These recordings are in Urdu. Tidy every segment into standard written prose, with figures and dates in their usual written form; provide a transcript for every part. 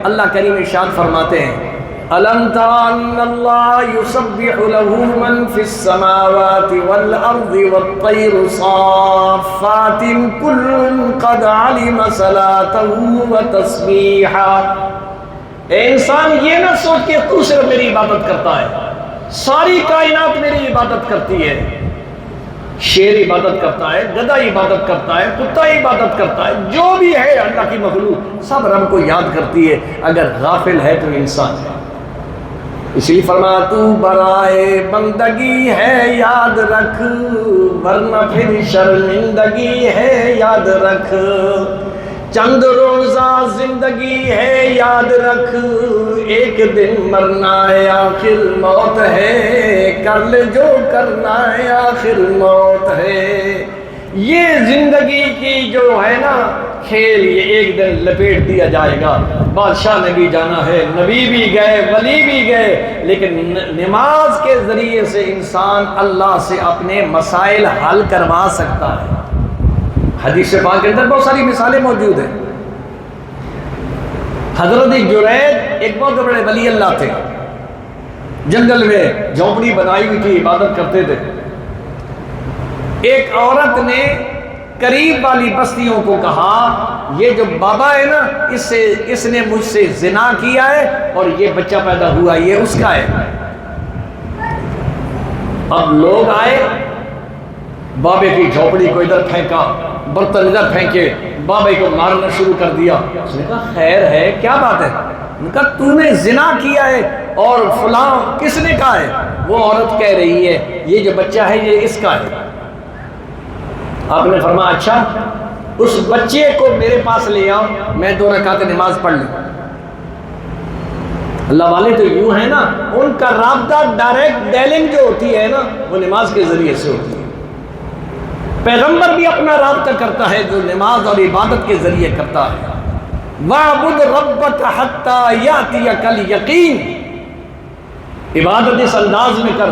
اللہ کریم ارشاد فرماتے ہیں أَلَمْ تَرَ أَنَّ اللَّهَ يُسَبِّحُ لَهُ مَنْ فِي السَّمَاوَاتِ وَالْأَرْضِ وَالطَّيْرُ صَافَّاتٍ كُلٌّ قَدْ عَلِمَ صَلَاتَهُ وَتَسْبِيحَهُ۔ اے انسان یہ نہ سوچ کہ تو صرف میری عبادت کرتا ہے، ساری کائنات میری عبادت کرتی ہے۔ شیر عبادت کرتا ہے، گدھا عبادت کرتا ہے، کتا عبادت کرتا ہے، جو بھی ہے اللہ کی مخلوق سب رب کو یاد کرتی ہے، اگر غافل ہے تو انسان ہے۔ اس لیے فرمایا تو برائے بندگی ہے یاد رکھ، ورنہ پھر شرمندگی ہے یاد رکھ، چند روزہ زندگی ہے یاد رکھ، ایک دن مرنا ہے آخر موت ہے، کر لے جو کرنا ہے آخر موت ہے۔ یہ زندگی کی جو ہے نا کھیل، یہ ایک دن لپیٹ دیا جائے گا۔ بادشاہ نے بھی جانا ہے، نبی بھی گئے، ولی بھی گئے، لیکن نماز کے ذریعے سے انسان اللہ سے اپنے مسائل حل کروا سکتا ہے۔ حدیث پاک کے اندر بہت ساری مثالیں موجود ہیں۔ حضرت جرید ایک بہت بڑے ولی اللہ تھے، جنگل میں جھونپڑی بنائی ہوئی تھی، عبادت کرتے تھے۔ ایک عورت نے قریب والی بستیوں کو کہا یہ جو بابا ہے نا اس نے مجھ سے زنا کیا ہے اور یہ بچہ پیدا ہوا یہ اس کا ہے۔ اب لوگ آئے، بابے کی جھونپڑی کو ادھر پھینکا، برتن ادھر پھینکے، بابے کو مارنا شروع کر دیا۔ اس نے کہا خیر ہے کیا بات ہے؟ انہوں نے کہا تو نے زنا کیا ہے اور فلاں کس نے کہا ہے؟ وہ عورت کہہ رہی ہے یہ جو بچہ ہے یہ اس کا ہے۔ آپ نے فرمایا اچھا اس بچے کو میرے پاس لے آؤ، میں 2 رکعت نماز پڑھ لوں۔ اللہ والے تو یوں ہیں نا، ان کا رابطہ ڈائریکٹ ڈیلنگ جو ہوتی ہے نا وہ نماز کے ذریعے سے ہوتی ہے۔ پیغمبر بھی اپنا رابطہ کرتا ہے جو نماز اور عبادت کے ذریعے کرتا ہے۔ وَاعْبُدْ رَبَّكَ حَتَّى يَأْتِيَكَ الْيَقِينُ، عبادت اس انداز میں کر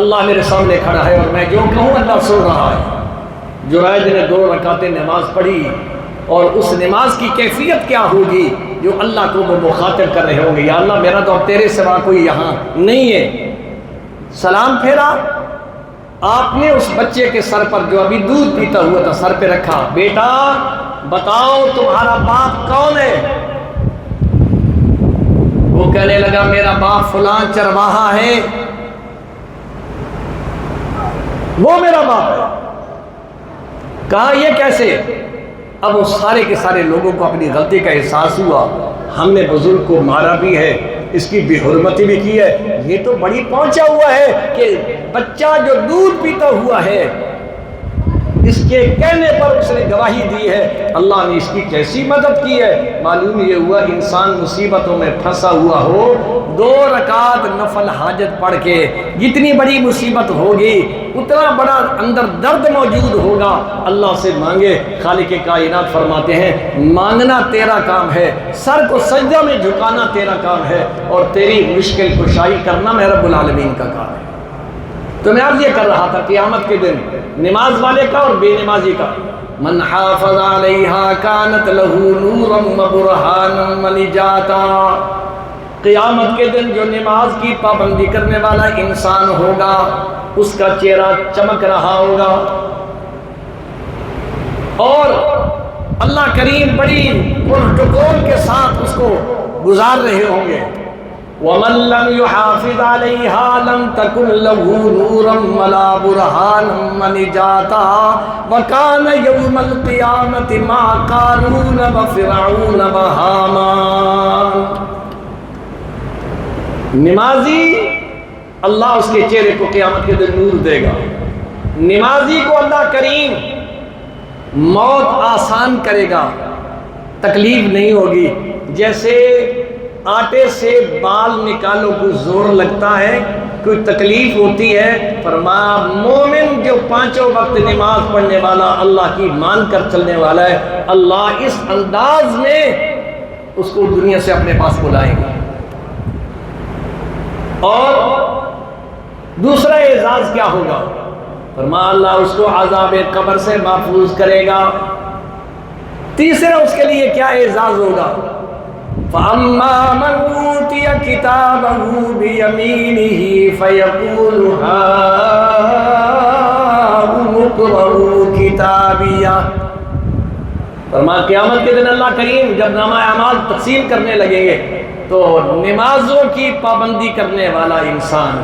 اللہ میرے سامنے کھڑا ہے اور میں جو کہوں اللہ سن رہا ہے۔ جرید نے 2 رکعتیں نماز پڑھی اور اس نماز کی کیفیت کیا ہوگی جو اللہ کو وہ مخاطب کر رہے ہوں گے، یا اللہ میرا تو تیرے سوا کوئی یہاں نہیں ہے۔ سلام پھیرا، آپ نے اس بچے کے سر پر جو ابھی دودھ پیتا ہوا تھا سر پہ رکھا، بیٹا بتاؤ تمہارا باپ کون ہے؟ وہ کہنے لگا میرا باپ فلاں چرواہا ہے، وہ میرا باپ ہے۔ کہا یہ کیسے؟ اب وہ سارے کے سارے لوگوں کو اپنی غلطی کا احساس ہوا، ہم نے بزرگ کو مارا بھی ہے، اس کی بے حرمتی بھی کی ہے، یہ تو بڑی پہنچا ہوا ہے کہ بچہ جو دودھ پیتا ہوا ہے اس کے کہنے پر اس نے گواہی دی ہے، اللہ نے اس کی کیسی مدد کی ہے۔ معلوم یہ ہوا انسان مصیبتوں میں پھنسا ہوا ہو، 2 رکعت نفل حاجت پڑھ کے جتنی بڑی مصیبت ہوگی اتنا بڑا اندر درد موجود ہوگا، اللہ سے مانگے۔ خالق کائنات فرماتے ہیں مانگنا تیرا کام ہے، سر کو سجدہ میں جھکانا تیرا کام ہے، اور تیری مشکل کشائی کرنا میں رب العالمین کا کام ہے۔ تو میں آج یہ کر رہا تھا قیامت کے دن نماز والے کا اور بے نمازی کا، من حافظ علیہا کانت لہ نورا وبرہانا ونجاتا، قیامت کے دن جو نماز کی پابندی کرنے والا انسان ہوگا اس کا چہرہ چمک رہا ہوگا، اور اللہ کریم بڑی پروٹوکول کے ساتھ اس کو گزار رہے ہوں گے۔ وَمَن لَّمْ يُحَافِظْ عَلَيْهَا لَمْ تَكُن لَّهُ نُورًا وَلَا بُرْهَانًا وَنِجَاتًا وَكَانَ يَوْمَ الْقِيَامَةِ مَعَ قَارُونَ وَفِرْعَوْنَ وَهَامَانَ۔ نمازی اللہ اس کے چہرے کو قیامت کے دن نور دے گا، نمازی کو اللہ کریم موت آسان کرے گا، تکلیف نہیں ہوگی۔ جیسے آٹے سے بال نکالو کوئی زور لگتا ہے، کوئی تکلیف ہوتی ہے، فرمایا مومن جو 5 وقت نماز پڑھنے والا اللہ کی مان کر چلنے والا ہے، اللہ اس انداز میں اس کو دنیا سے اپنے پاس بلائیں گے۔ اور دوسرا اعزاز کیا ہوگا؟ فرمایا اللہ اس کو عذاب قبر سے محفوظ کرے گا۔ تیسرا اس کے لیے کیا اعزاز ہوگا؟ فَأَمَّا مَنْ أُوتِيَ كِتَابَهُ بِيَمِينِهِ فَيَقُولُ هَاؤُمُ اقْرَءُوا كِتَابِيَهْ۔ فرمایا قیامت کے دن اللہ کریم جب نامہ اعمال تقسیم کرنے لگیں گے تو نمازوں کی پابندی کرنے والا انسان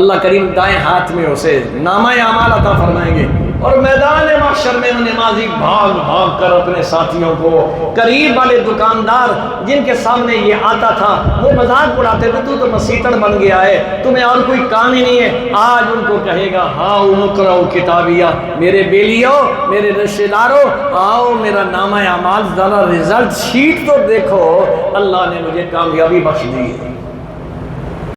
اللہ کریم دائیں ہاتھ میں اسے نامہ اعمال عطا فرمائیں گے، اور میدان محشر میں وہ نمازی بھاگ بھاگ کر اپنے ساتھیوں کو، قریب والے دکاندار جن کے سامنے یہ آتا تھا وہ مذاق اڑاتے تھے تو مسیطڑ بن گیا ہے، تمہیں اور کوئی کام ہی نہیں ہے، آج ان کو کہے گا ہاؤ اقرؤ کتابیہ، میرے بیلیوں، میرے رشتہ داروں، آؤ میرا نامہ اعمال ذرا رزلٹ شیٹ تو دیکھو، اللہ نے مجھے کامیابی بخش دی ہے۔